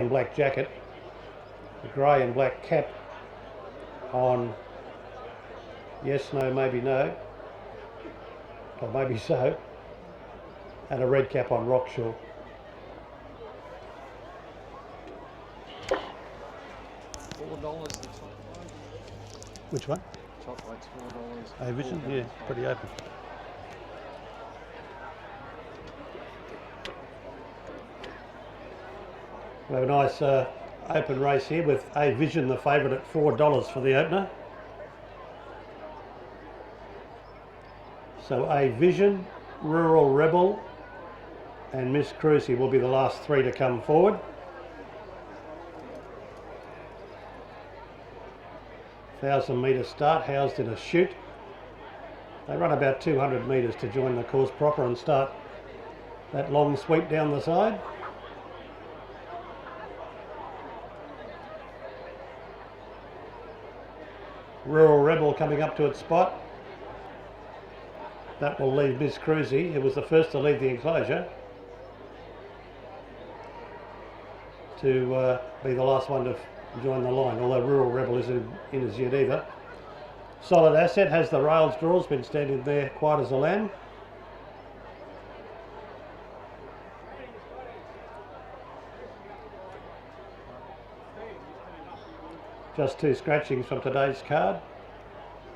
and black jacket, the grey and black cap on Yes, No, Maybe No, or Maybe So, and a red cap on Rockshaw. $4 the top one. Which one? Top weight's $4. A-Vision? Yeah, pretty open. We have a nice open race here with A-Vision, the favourite, at $4 for the opener. So A-Vision, Rural Rebel and Miss Cruzy will be the last three to come forward. $1,000-metre start, housed in a chute. They run about 200 metres to join the course proper and start that long sweep down the side. Rural Rebel coming up to its spot. That will leave Miss Cruzy, who was the first to leave the enclosure, to be the last one to join the line, although Rural Rebel isn't in as yet either. Solid Asset has the rails draws, been standing there quiet as a lamb. Just two scratchings from today's card.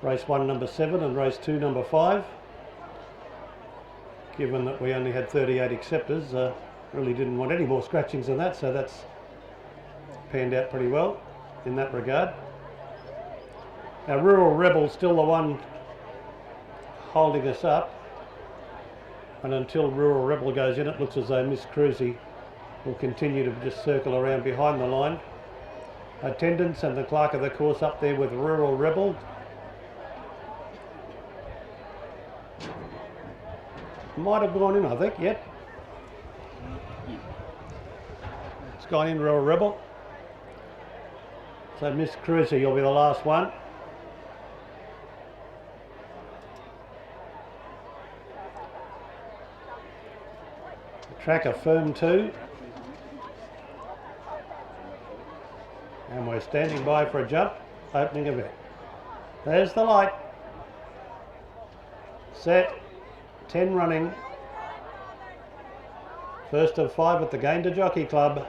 Race 1 number 7 and race 2 number 5. Given that we only had 38 acceptors, really didn't want any more scratchings than that, so that's panned out pretty well in that regard. Now Rural Rebel still the one holding us up, and until Rural Rebel goes in, it looks as though Miss Cruzy will continue to just circle around behind the line. Attendants and the clerk of the course up there with Rural Rebel. Might have gone in, I think, yep. It's gone in, Rural Rebel. So Miss Cruzy, you'll be the last one. The track of firm 2. And we're standing by for a jump, opening event. There's the light. Set, 10 running. First of 5 at the Gayndah Jockey Club.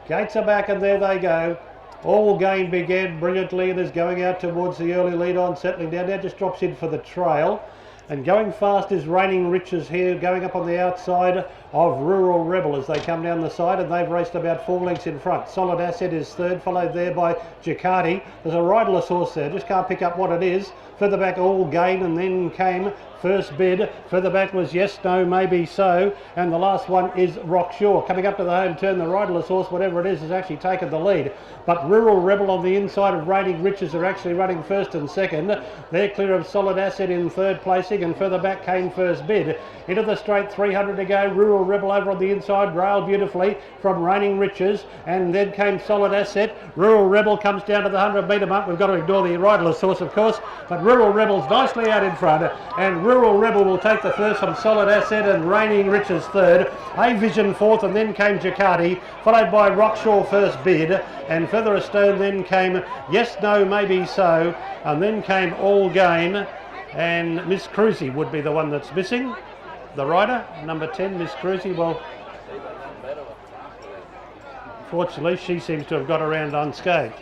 Gates are back and there they go. All Gain began brilliantly and is going out towards the early lead on, settling down. Now just drops in for the trail. And going fast is Reigning Riches here, going up on the outside of Rural Rebel as they come down the side, and they've raced about 4 lengths in front. Solid Asset is third, followed there by Ducati. There's a riderless horse there, just can't pick up what it is. Further back, All Gain, and then came First Bid. Further back was Yes, No, Maybe So, and the last one is Rockshaw. Coming up to the home turn, the riderless horse, whatever it is, has actually taken the lead. But Rural Rebel on the inside of Reigning Riches are actually running first and second. They're clear of Solid Asset in third placing, and further back came First Bid. Into the straight, 300 to go. Rural Rebel over on the inside, railed beautifully from Reigning Riches, and then came Solid Asset. Rural Rebel comes down to the 100-metre mark. We've got to ignore the riderless horse, of course, but Rural Rebel's nicely out in front, and Rural Rebel will take the first from Solid Asset and Reigning Riches third. A-Vision fourth, and then came Ducati, followed by Rockshaw First Bid, and further astern then came Yes, No, Maybe So, and then came All Gain, and Miss Cruzy would be the one that's missing. The rider, number 10, Miss Cruzy. Well, fortunately, she seems to have got around unscathed.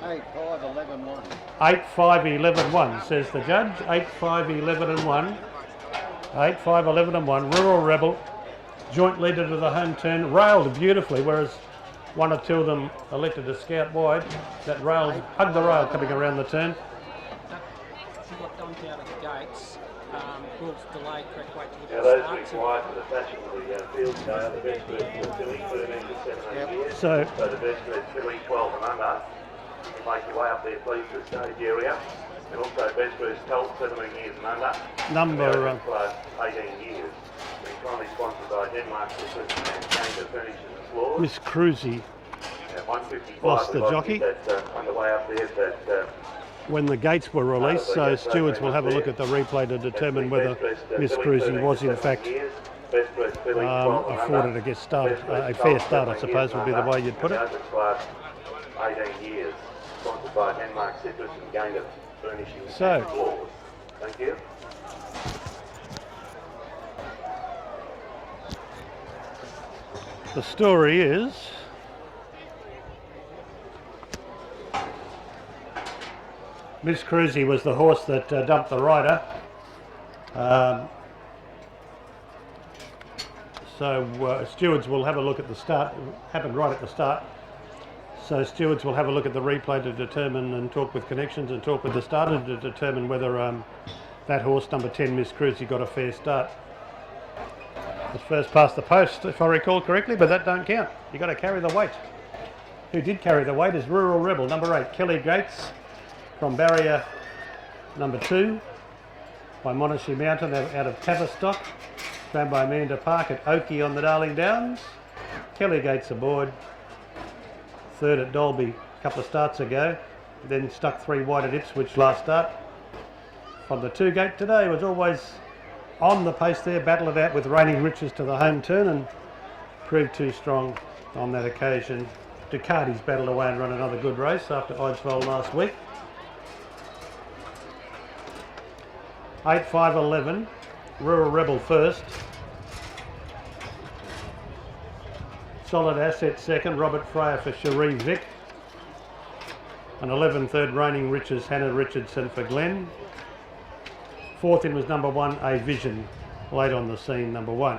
8-5-11-1. 8-5-11-1, says the judge. 8-5-11-1. 8-5-11-1. Rural Rebel, joint leader to the home turn, railed beautifully, whereas one or two of them elected to scout wide. That rail, hugged the rail coming around the turn. She got dumped out of the gates. Brooks delayed correct weight to Now those required for the fashion of the field are the best birds for filly, 13 to 17 years. So the best birds filly, 12 and under. You make your way up there, please, to the stage area. And also best birds colt, 17 years and under. number 18 years. Been kindly sponsored by Denmark for and Gayndah Furniture and Floors. Miss Cruzy 155. lost the jockey. That's underway up there. That, when the gates were released, so stewards will have a look at the replay to determine whether Miss Cruzy was in fact Best dressed filly, 12 and afforded under. to get started. Best dressed A fair colt, start, I 17 suppose, years would be the and way under. you'd put it. And over class 18 years. Sponsored by Denmark Citrus and Gayndah Furnishing So. and Floors. Thank you. The story is Miss Cruzy was the horse that dumped the rider. So stewards will have a look at the start. It happened right at the start. So stewards will have a look at the replay to determine and talk with connections and talk with the starter to determine whether that horse, number 10, Miss Cruzy, got a fair start. Was first past the post, if I recall correctly, but that don't count. You got to carry the weight. Who did carry the weight is Rural Rebel, number 8, Kelly Gates, from barrier number 2 by Monash Mountain out of Tavistock, trained by Amanda Park at Oakey on the Darling Downs. Kelly Gates aboard, third at Dolby a couple of starts ago, then stuck 3 wide at Ipswich last start. From the 2 gate today, was always on the pace there, battled it out with Reigning Riches to the home turn and proved too strong on that occasion. Ducati's battled away and run another good race after Eidsvoll last week. 8, 5, 11, Rural Rebel first. Solid Asset second, Robert Fryer for Cherie Vic. And 11, third, Reigning Riches, Hannah Richardson for Glenn. Fourth in was number 1, A Vision, late on the scene, number 1.